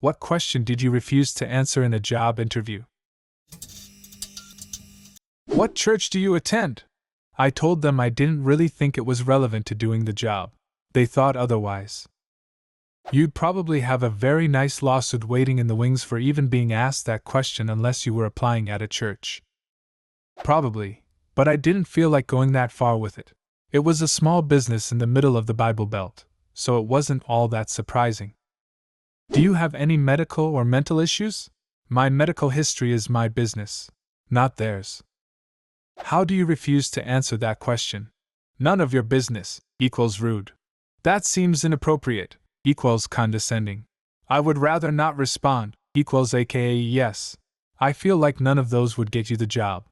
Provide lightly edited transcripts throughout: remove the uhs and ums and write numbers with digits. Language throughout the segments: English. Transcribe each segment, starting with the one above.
What question did you refuse to answer in a job interview? What church do you attend? I told them I didn't really think it was relevant to doing the job. They thought otherwise. You'd probably have a very nice lawsuit waiting in the wings for even being asked that question unless you were applying at a church. Probably, but I didn't feel like going that far with it. It was a small business in the middle of the Bible Belt, so it wasn't all that surprising. Do you have any medical or mental issues? My medical history is my business, not theirs. How do you refuse to answer that question? None of your business equals rude. That seems inappropriate equals condescending. I would rather not respond equals aka yes. I feel like none of those would get you the job.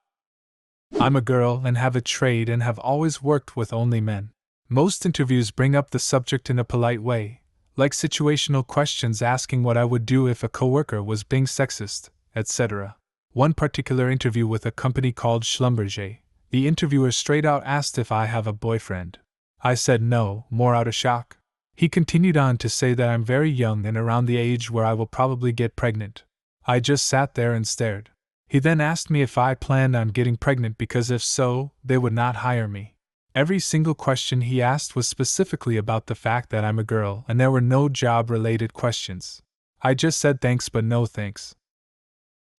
I'm a girl and have a trade and have always worked with only men. Most interviews bring up the subject in a polite way, like situational questions asking what I would do if a coworker was being sexist, etc. One particular interview with a company called Schlumberger, the interviewer straight out asked if I have a boyfriend. I said no, more out of shock. He continued on to say that I'm very young and around the age where I will probably get pregnant. I just sat there and stared. He then asked me if I planned on getting pregnant because if so, they would not hire me. Every single question he asked was specifically about the fact that I'm a girl and there were no job-related questions. I just said thanks but no thanks.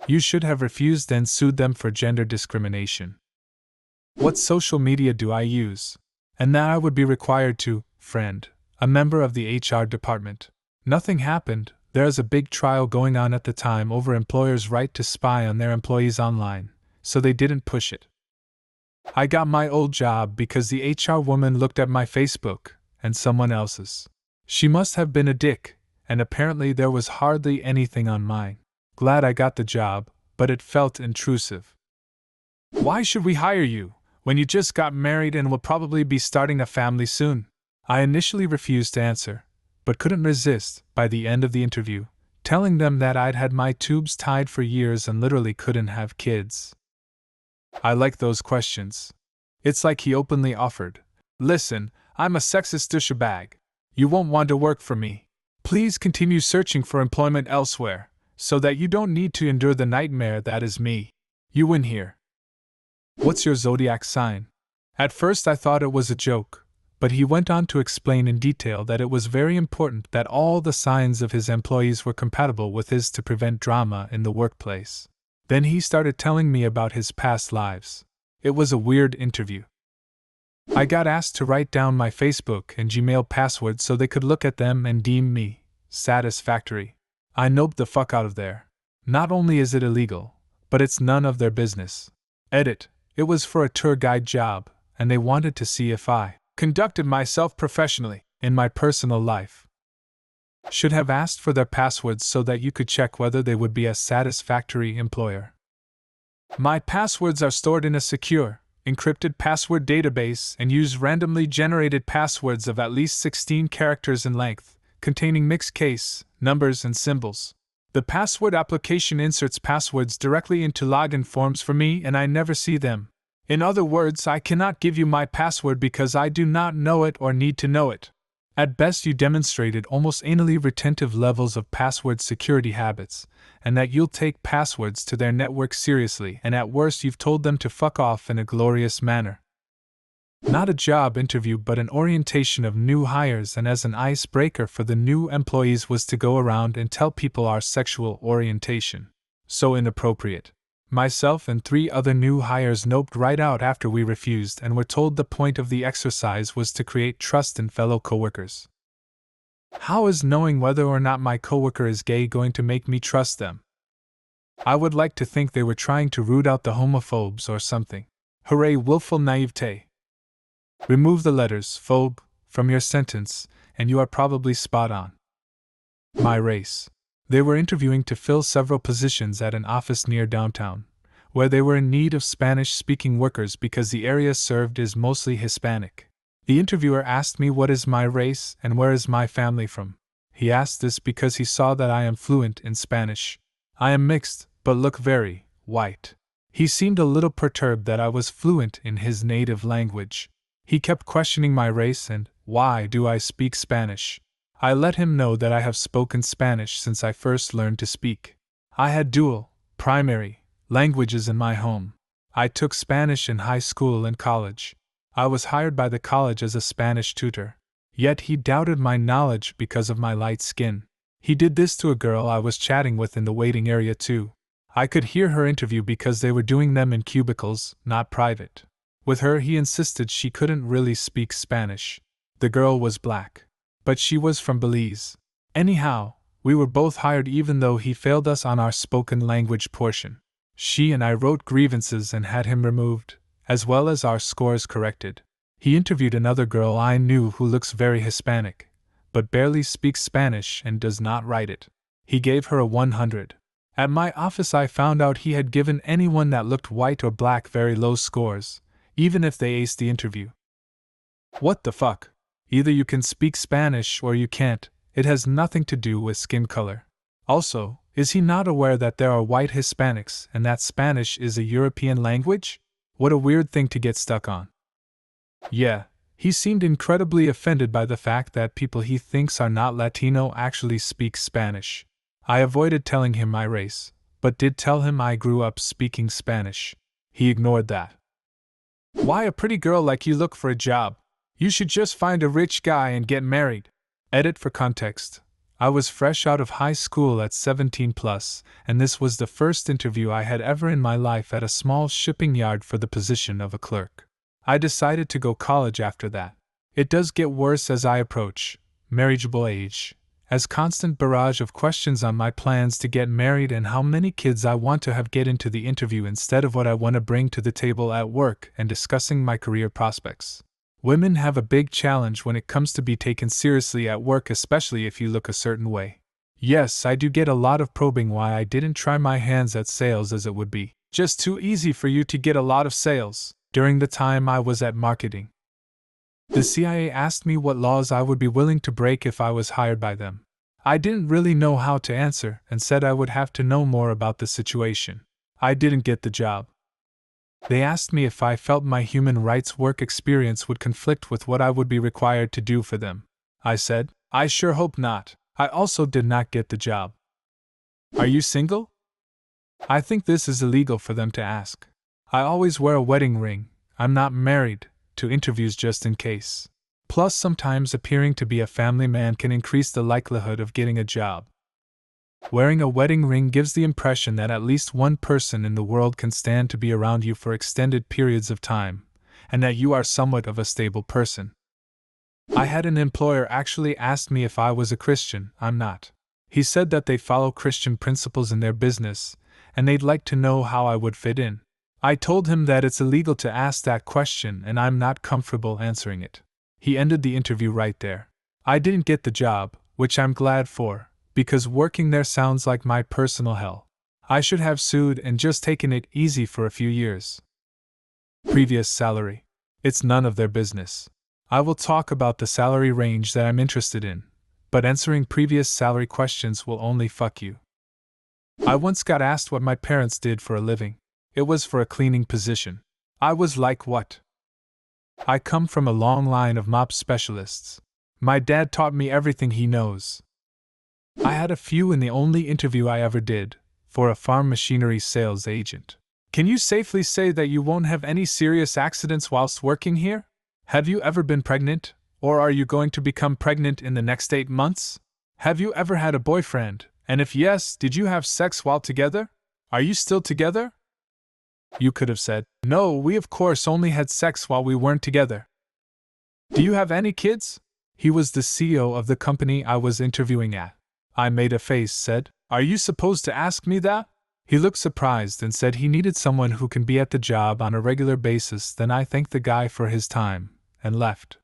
You should have refused and sued them for gender discrimination. What social media do I use? And now I would be required to friend a member of the HR department. Nothing happened. There is a big trial going on at the time over employers' right to spy on their employees online, so they didn't push it. I got my old job because the HR woman looked at my Facebook and someone else's. She must have been a dick, and apparently there was hardly anything on mine. Glad I got the job, but it felt intrusive. Why should we hire you when you just got married and will probably be starting a family soon? I initially refused to answer, but couldn't resist, by the end of the interview, telling them that I'd had my tubes tied for years and literally couldn't have kids. I like those questions. It's like he openly offered, "Listen, I'm a sexist douchebag. You won't want to work for me. Please continue searching for employment elsewhere, so that you don't need to endure the nightmare that is me. You win here." What's your zodiac sign? At first I thought it was a joke, but he went on to explain in detail that it was very important that all the signs of his employees were compatible with his to prevent drama in the workplace. Then he started telling me about his past lives. It was a weird interview. I got asked to write down my Facebook and Gmail passwords so they could look at them and deem me satisfactory. I noped the fuck out of there. Not only is it illegal, but it's none of their business. Edit. It was for a tour guide job, and they wanted to see if I conducted myself professionally in my personal life. Should have asked for their passwords so that you could check whether they would be a satisfactory employer. My passwords are stored in a secure, encrypted password database and use randomly generated passwords of at least 16 characters in length, containing mixed case, numbers, and symbols. The password application inserts passwords directly into login forms for me and I never see them. In other words, I cannot give you my password because I do not know it or need to know it. At best, you demonstrated almost anally retentive levels of password security habits, and that you'll take passwords to their network seriously, and at worst you've told them to fuck off in a glorious manner. Not a job interview but an orientation of new hires, and as an icebreaker for the new employees was to go around and tell people our sexual orientation. So inappropriate. Myself and 3 other new hires noped right out after we refused and were told the point of the exercise was to create trust in fellow coworkers. How is knowing whether or not my coworker is gay going to make me trust them? I would like to think they were trying to root out the homophobes or something. Hooray, willful naivete. Remove the letters phobe from your sentence, and you are probably spot on. My race. They were interviewing to fill several positions at an office near downtown, where they were in need of Spanish-speaking workers because the area served is mostly Hispanic. The interviewer asked me what is my race and where is my family from. He asked this because he saw that I am fluent in Spanish. I am mixed, but look very white. He seemed a little perturbed that I was fluent in his native language. He kept questioning my race and why do I speak Spanish. I let him know that I have spoken Spanish since I first learned to speak. I had dual, primary, languages in my home. I took Spanish in high school and college. I was hired by the college as a Spanish tutor. Yet he doubted my knowledge because of my light skin. He did this to a girl I was chatting with in the waiting area too. I could hear her interview because they were doing them in cubicles, not private. With her he insisted she couldn't really speak Spanish. The girl was black. But she was from Belize. Anyhow, we were both hired even though he failed us on our spoken language portion. She and I wrote grievances and had him removed, as well as our scores corrected. He interviewed another girl I knew who looks very Hispanic, but barely speaks Spanish and does not write it. He gave her a 100. At my office I found out he had given anyone that looked white or black very low scores, even if they aced the interview. What the fuck? Either you can speak Spanish or you can't. It has nothing to do with skin color. Also, is he not aware that there are white Hispanics and that Spanish is a European language? What a weird thing to get stuck on. Yeah, he seemed incredibly offended by the fact that people he thinks are not Latino actually speak Spanish. I avoided telling him my race, but did tell him I grew up speaking Spanish. He ignored that. Why a pretty girl like you look for a job? You should just find a rich guy and get married. Edit for context. I was fresh out of high school at 17 plus, and this was the first interview I had ever in my life at a small shipping yard for the position of a clerk. I decided to go college after that. It does get worse as I approach marriageable age, as constant barrage of questions on my plans to get married and how many kids I want to have get into the interview instead of what I want to bring to the table at work and discussing my career prospects. Women have a big challenge when it comes to be taken seriously at work, especially if you look a certain way. Yes, I do get a lot of probing why I didn't try my hands at sales, as it would be just too easy for you to get a lot of sales during the time I was at marketing. The CIA asked me what laws I would be willing to break if I was hired by them. I didn't really know how to answer and said I would have to know more about the situation. I didn't get the job. They asked me if I felt my human rights work experience would conflict with what I would be required to do for them. I said, I sure hope not. I also did not get the job. Are you single? I think this is illegal for them to ask. I always wear a wedding ring. I'm not married, to interviews just in case. Plus, sometimes appearing to be a family man can increase the likelihood of getting a job. Wearing a wedding ring gives the impression that at least one person in the world can stand to be around you for extended periods of time, and that you are somewhat of a stable person. I had an employer actually ask me if I was a Christian. I'm not. He said that they follow Christian principles in their business, and they'd like to know how I would fit in. I told him that it's illegal to ask that question and I'm not comfortable answering it. He ended the interview right there. I didn't get the job, which I'm glad for, because working there sounds like my personal hell. I should have sued and just taken it easy for a few years. Previous salary. It's none of their business. I will talk about the salary range that I'm interested in, but answering previous salary questions will only fuck you. I once got asked what my parents did for a living. It was for a cleaning position. I was like, what? I come from a long line of mop specialists. My dad taught me everything he knows. I had a few in the only interview I ever did, for a farm machinery sales agent. Can you safely say that you won't have any serious accidents whilst working here? Have you ever been pregnant, or are you going to become pregnant in the next 8 months? Have you ever had a boyfriend, and if yes, did you have sex while together? Are you still together? You could have said, no, we of course only had sex while we weren't together. Do you have any kids? He was the CEO of the company I was interviewing at. I made a face, said, are you supposed to ask me that? He looked surprised and said he needed someone who can be at the job on a regular basis. Then I thanked the guy for his time, and left.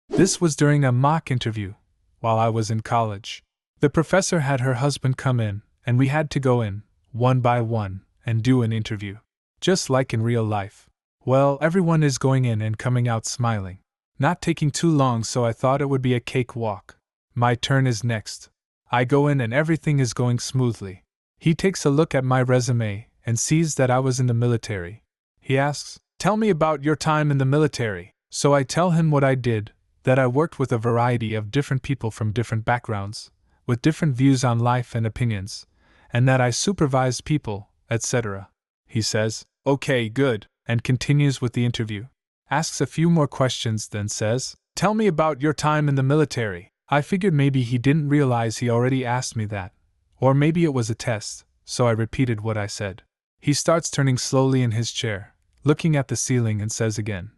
This was during a mock interview, while I was in college. The professor had her husband come in, and we had to go in, one by one, and do an interview. Just like in real life. Well, everyone is going in and coming out smiling. Not taking too long, so I thought it would be a cakewalk. My turn is next. I go in and everything is going smoothly. He takes a look at my resume and sees that I was in the military. He asks, tell me about your time in the military. So I tell him what I did, that I worked with a variety of different people from different backgrounds, with different views on life and opinions, and that I supervised people, etc. He says, "Okay, good," and continues with the interview. Asks a few more questions, then says, "Tell me about your time in the military." I figured maybe he didn't realize he already asked me that, or maybe it was a test, so I repeated what I said. He starts turning slowly in his chair, looking at the ceiling, and says again,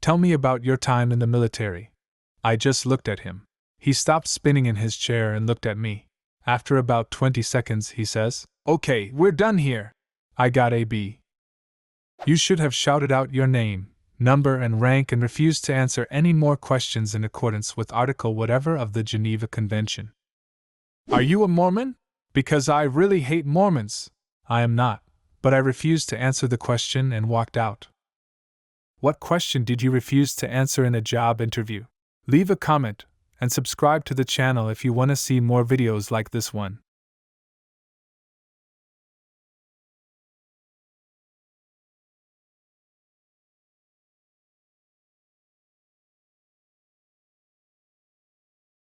"Tell me about your time in the military." I just looked at him. He stopped spinning in his chair and looked at me. After about 20 seconds, he says, "Okay, we're done here." I got a B. You should have shouted out your name, number, and rank and refused to answer any more questions in accordance with Article whatever of the Geneva Convention. Are you a Mormon? Because I really hate Mormons. I am not, but I refused to answer the question and walked out. What question did you refuse to answer in a job interview? Leave a comment and subscribe to the channel if you want to see more videos like this one.